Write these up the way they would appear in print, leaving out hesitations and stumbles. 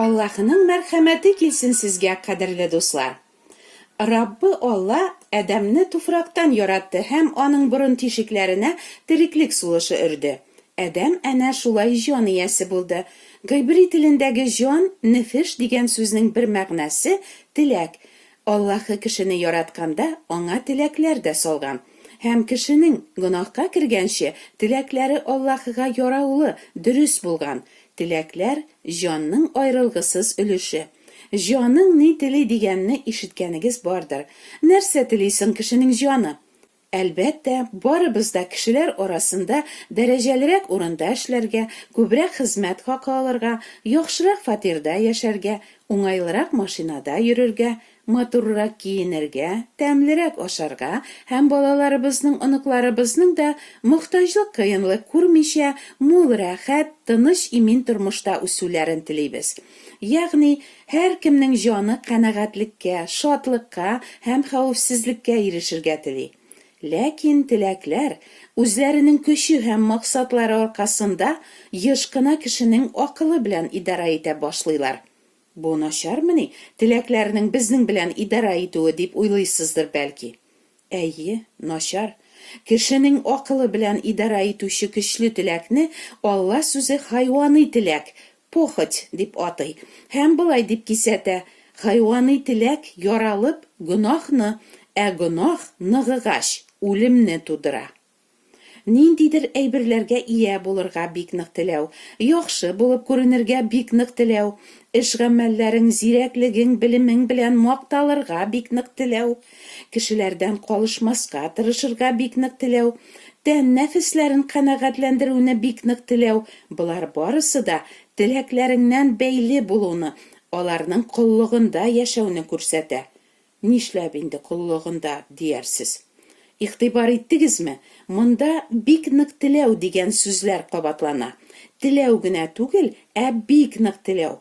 Аллаһның мәрхәмәте килсен сезгә, кадерле дуслар. Раббы Алла Адәмне туфрактан яратты һәм аның борын тишекләренә тереклек сулышы өрде. Адәм әнә шулай җан иясе булды. Гайбри телендәге җан, нефеш дигән сүзнең бер мәгънәсе теләк. Аллаһы кешене яратканда аңа теләкләр дә салган. Һәм кешенең гөнаһка кергәнче теләкләре Аллаһыга яраулы, дөрес булган. Теләкләр җанның айрылгысыз өлеше. Җаның ни тели дигәнне ишеткәнегез бардыр. Нәрсә телисең кешенең җаны? Әлбәттә, барыбыз да кешеләр арасында дәрәҗәлерәк урында эшләргә, күбрәк хезмәт хакы алырга, яхшырак фатирда яшәргә, уңайлырак машинада йөрергә, матуррак киенергә, тәмлерәк ашарга һәм балаларыбызның, оныкларыбызның да мохтаҗлык, кыенлык күрмичә, мул рәхәт, тыныч имин тормышта үсүләрен телибез. Ягъни, һәр кемнең җаны канәгатьлеккә, шатлыкка һәм хәвефсезлеккә ирешергә тели. Ләкин теләкләр үзләренең көче һәм максатлары аркасында еш кына кешенең акылы белән идара итә башлыйлар. Бу начармыни? Теләкләрнең безнең белән идара итүе дип уйлыйсыздыр бәлки. Әйе, начар. Кешенең акылы белән идара итүче көчле теләкне Алла сүзе хайвани теләк, похоть дип атый. Һәм болай дип кисәтә: хайвани теләк яралып гөнаһны, гөнаһ ныгыгач үлемне тудыра. Ниндидер әйберләргә ия булырга бик нык теләү, яхшы булып күренергә бик нык теләү, эш-гамәлләрең, зирәклегең, белемең белән макталырга бик нык теләү, кешеләрдән калышмаска тырышырга бик нык теләү, тән нәфесләрен канәгатьләндерүне бик нык теләү, булар барысы да теләкләреңнән бәйле булуны, аларның коллыгында яшәүне күрсәтә. Нишләп инде коллыгында диярсез? Игътибар иттегезме? Монда бик нык теләү дигән сүзләр кабатлана. Теләү генә түгел, бик нык теләү.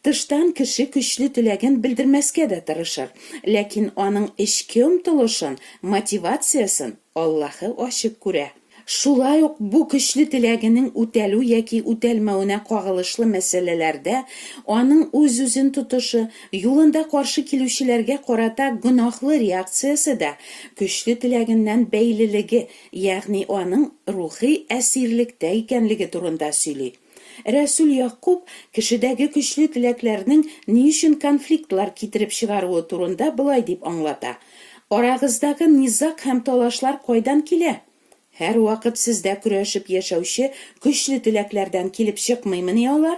Тыштан кеше көчле теләген белдермәскә дә тырышыр, ләкин аның эчке омтылышын, мотивациясын Аллаһы ачык күрә. Шулай ук бу көчле теләгенең үтәлү яки үтәлмәүенә кагылышлы мәсьәләләрдә аның үз-үзен тотышы, юлында каршы килүчеләргә карата гөнаһлы реакциясе дә көчле теләгеннән бәйлелеге, ягъни аның рухи әсирлектә икәнлеге турында сөйли. Рәсүл Якуб кешедәге көчле теләкләрнең ни өчен конфликтлар китереп чыгаруы турында былай дип аңлата: арагыздагы низак һәм талашлар кайдан килә? Һәр вакыт сездә көрәшеп яшәүче көчле теләкләрдән килеп чыкмыймыни алар?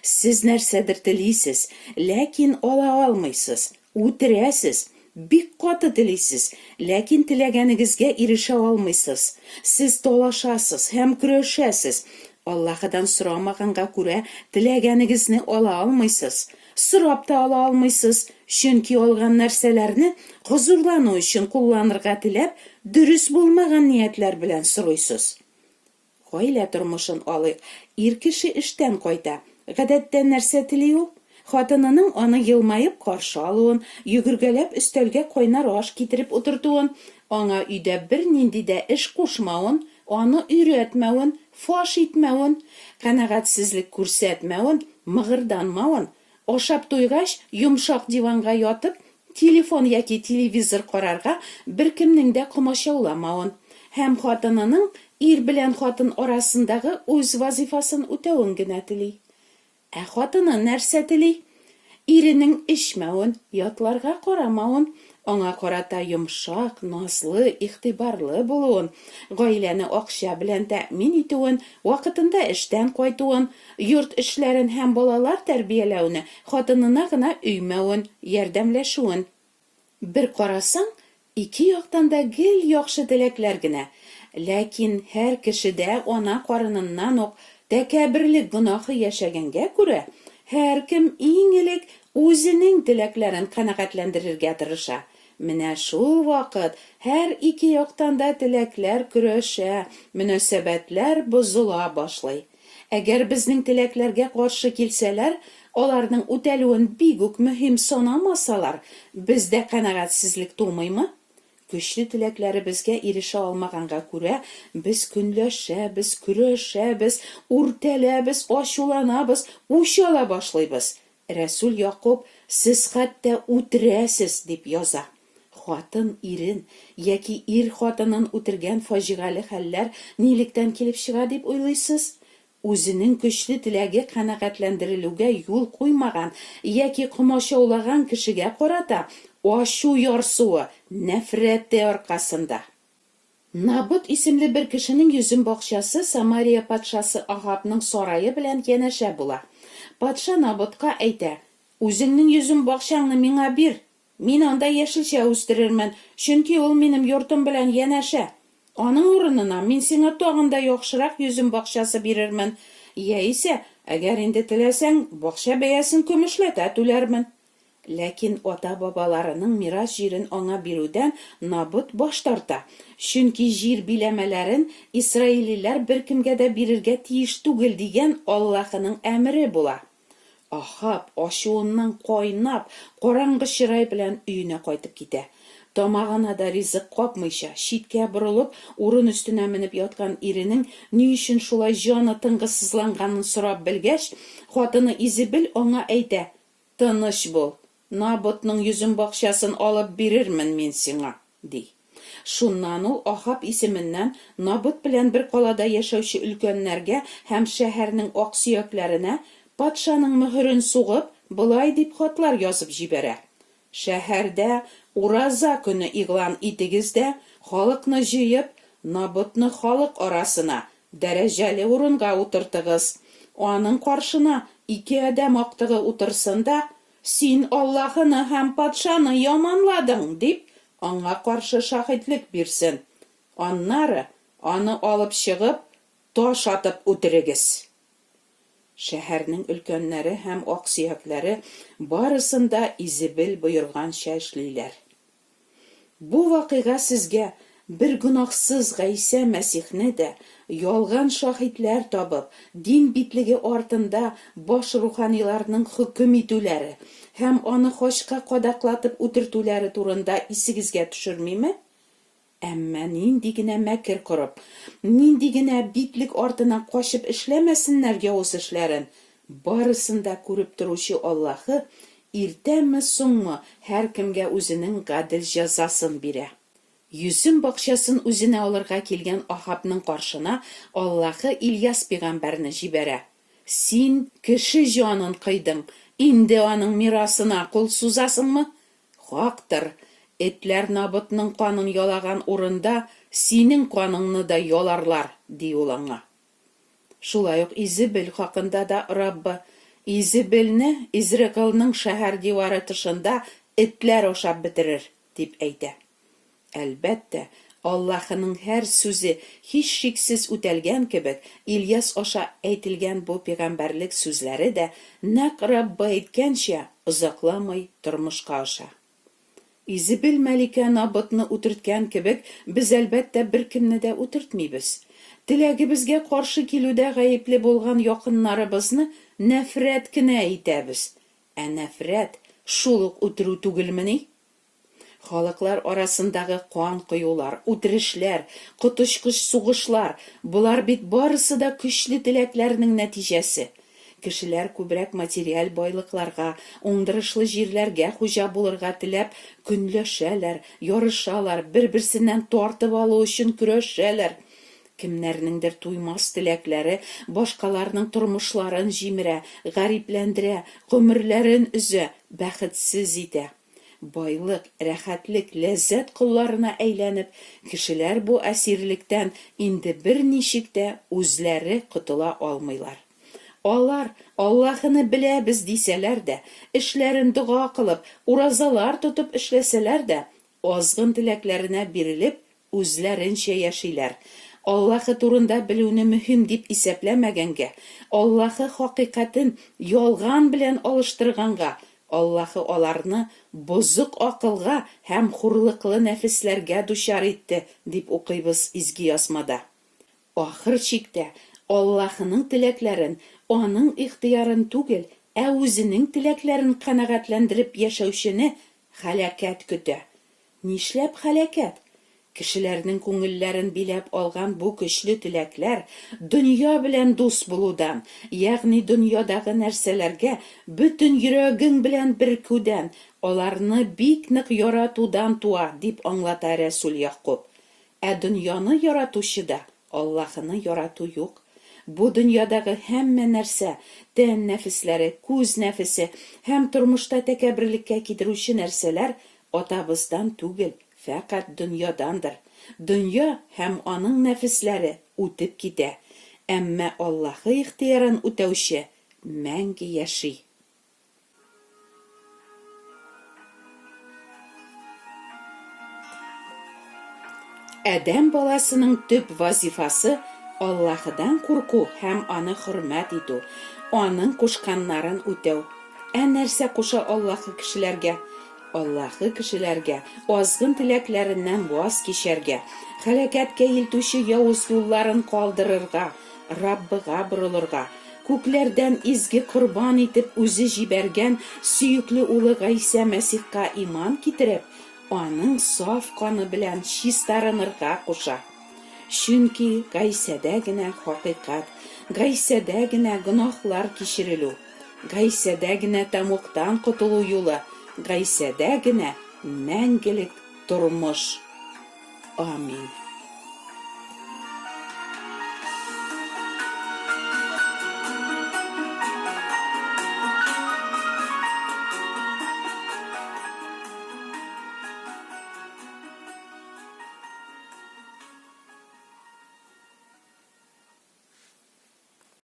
Сез нәрсәдер телисез, ләкин ала алмыйсыз, үтерәсез, бик каты телисез, ләкин теләгәнегезгә ирешә алмыйсыз. Сез талашасыз һәм көрәшәсез. Аллаһыдан сорамаганга күрә теләгәнегезне ала алмыйсыз. Сорап та ала алмыйсыз, чөнки алган нәрсәләрне хозурлану өчен кулланырга теләп, дөрес булмаган ниятләр белән сорыйсыз. Гаилә тормышын алыйк. Ир кеше эштән кайта. Гадәттә нәрсә тели ул? Хатынының аны елмаеп каршы алуын, йөгергәләп өстәлгә кайнар аш китереп утыртуын, аңа өйдә бернинди дә эш кушмавын, аны өйрәтмәвен, фаш итмәвен, канәгатьсезлек күрсәтмәвен, мыгырданмавын, ашап туйгач йомшак диванга ятып, телефон яки телевизор карарга беркемнең дә комачауламавын, һәм хатынының ир белән хатын арасындагы үз вазифасын үтәвен генә тели. Хатыны нәрсә тели? Иренең эчмәвен, ятларга карамавын, аңа карата йомшак, назлы, игътибарлы булуын, гаиләне акча белән тәэмин итүен, вакытында эштән кайтуын, йорт эшләрен һәм балалар тәрбияләүне хатынына гына өймәвен, ярдәмләшүен. Бер карасаң, ике яктан да гел яхшы теләкләр генә. Ләкин һәр кешедә ана карыныннан ук тәкәбберлек гөнаһы яшәгәнгә күрә, һәр кем иң элек үзенең теләкләрен канәгатьләндерергә тырыша. Менә шул вакыт һәр ике яктан да теләкләр көрәшә, мөнәсәбәтләр бозыла башлый. Әгәр безнең теләкләргә каршы килсәләр, аларның үтәлүен бик үк мөһим санамасалар, бездә канәгатьсезлек тумыймы? Көчле теләкләребезгә ирешә алмаганга күрә, без көнләшәбез, көрәшәбез, үртәләбез, ачуланабыз, үч ала башлыйбыз. Рәсүл Яқуб, сез хәтта үтерәсез дип яза. Хатын ирен яки ир хатынын үтергән фаҗигале хәлләр нилектән килеп чыга дип уйлыйсыз? Үзенең көчле теләге канәгатьләндерелүгә юл куймаган яки комачаулаган кешегә карата ачу ярсуы, нәфрәте аркасында. Набот исемле бер кешенең йөзем бакчасы Самария патшасы Ахабның сарае белән янәшә була. Патша Наботка әйтә: "Үзеңнең йөзем бакчаңны миңа бир. Мин анда яшелчә үстерермен, чөнки ул минем йортым белән янәшә. Аның урынына мин сиңа тагын да яхшырак йөзем бакчасы бирермен. Яисә, әгәр инде теләсәң, бакча бәясен көмешләтә түләрмен." Ләкин ата-бабаларының мирас җирен аңа бирүдән Набот баш тарта, чөнки җир биләмәләрен Исраиллиләр беркемгә дә бирергә тиеш түгел дигән Аллаһының әмере була. Ахаб ачуыннан кайнап, караңгы чырай белән өенә кайтып китә. Тамагына да ризык капмыйча, читкә борылып, урын өстенә менеп яткан иренең ни өчен шулай җаны тынгысызланганын сорап белгәч, хатыны Изебел аңа әйтә: "Тыныч бул, Наботның йөзем бакчасын алып бирермен мин сиңа", ди. Шуннан ул Ахаб исеменнән Набот белән бер калада яшәүче өлкәннәргә һәм шәһәрнең аксөякләренә патшаның мөһерен сугып, былай дип хатлар язып җибәрә: "Шәһәрдә ураза көне игълан итегез дә, халыкны җыеп, Наботны халык арасына дәрәҗәле урынга утыртыгыз. Аның каршына 2 адәм актыгы утырсын да, син Аллаһыны һәм патшаны яманладың дип, аңа каршы шаһитлек бирсен. Аннары аны алып чыгып, таш атып үтерегез." Шәһәрнең өлкәннәре һәм аксөякләре барысында Изебел боерганча эшлиләр. Бу вакыйга сезгә бер гөнаһсыз Гайса Мәсихне дә ялган шаһитләр табып, дин битлеге артында баш руханиларның хөкем итүләре һәм аны хачка кадаклатып үтертүләре турында исегезгә төшермиме? Әмма нинди генә мәкер корып, нинди генә битлек артына качып эшләмәсеннәр явыз эшләрен, барысында күреп торучы Аллаһы иртәме соңмы һәркемгә үзенең гадел җәзасын бирә. Йөзем бакчасын үзенә алырга килгән Ахабның каршына Аллаһы Ильяс пәйгамбәрне җибәрә. "Син кеше җанын кыйдың, инде аның мирасына кул сузасыңмы? Хактыр, этләр Наботның канын ялаган урында синең каныңны да яларлар", ди ул аңа. Шулай ук Изебел хакында да Раббы: "Изебелне Израилның шәһәр дивары тышында этләр ашап бетерер", дип әйтә. Әлбәттә, Аллаһының һәр сүзе һич шиксез үтәлгән кебек, Ильяс аша әйтелгән бу пәйгамбәрлек сүзләре дә нәкъ Раббы әйткәнчә озакламый тормышка аша. Изебел мәликә Наботны үтерткән кебек, без әлбәттә беркемне дә үтертмибез. Теләгебезгә каршы килүдә гаепле булган якыннарыбызны нәфрәт кенә итәбез. Ә нәфрәт шул ук үтерү түгелмени? Халыклар арасындагы кан кыюлар, үтерешләр, коточкыч сугышлар, булар бит барысы да көчле теләкләрнең нәтиҗәсе. Кешеләр күбрәк материаль байлыкларга, уңдырышлы җирләргә хуҗа булырга теләп, көнләшәләр, ярышалар, бер-берсеннән тартып алу өчен көрәшәләр. Кемнәрнеңдер туймас теләкләре башкаларның тормышларын җимерә, гарипләндерә, гомерләрен өзә, бәхетсез итә. Байлык, рәхәтлек, ләззәт кулларына әйләнеп, кешеләр бу әсирлектән инде берничек тә үзләре котыла алмыйлар. Алар Аллаһыны беләбез дисәләр дә, эшләрен дуга кылып, уразалар тотып эшләсәләр дә, азгын теләкләренә бирелеп, үзләренчә яшиләр. Аллаһы турында белүне мөһим дип исәпләмәгәнгә, Аллаһы хакыйкатен ялган белән алыштырганга, Аллаһы аларны бозык акылга һәм хурлыклы нәфесләргә дучар итте, дип укыйбыз изге язмада. Ахыр чиктә Аллаһының теләкләрен, аның ихтыярын түгел, ә үзенең теләкләрен канәгатьләндереп яшәүчене һәлакәт көтә. Нишләп һәлакәт? Кешеләрнең күңелләрен биләп алган бу көчле теләкләр дөнья белән дус булудан, ягъни дөньядагы нәрсәләргә бөтен йөрәгең белән беркүдән, аларны бик нык яратудан туа, дип аңлата Рәсүл Якуб. Ә дөньяны яратучыда Аллаһны ярату юк. Бу дөньядагы һәммә нәрсә, тән нәфесләре, күз нәфесе һәм тормышта тәкәбберлеккә китерүче нәрсәләр атабыздан түгел, фәкать дөньядандыр. Дөнья һәм аның нәфесләре үтеп китә, әмма Аллаһы ихтыярын үтәүче мәңге яши. Әдәм баласының төп вазифасы Аллаһыдан курку һәм аны хөрмәт итү, аның кушканнарын үтәү. Ә нәрсә куша Аллаһы кешеләргә? Аллаһы кешеләргә азгын теләкләреннән ваз кичәргә, һәлакәткә илтүче явыз юлларын калдырырга, Раббыга борылырга, күкләрдән изге корбан итеп үзе җибәргән сөекле улы Гайса Мәсихка иман китереп, аның саф каны белән чистарынырга куша. Чөнки Гайсәдә генә хакыйкать, Гайсәдә генә гөнаһлар кичерелү, Гайсәдә генә тәмуктан котылу юлы, Гайсәдә генә мәңгелек тормыш. Амин.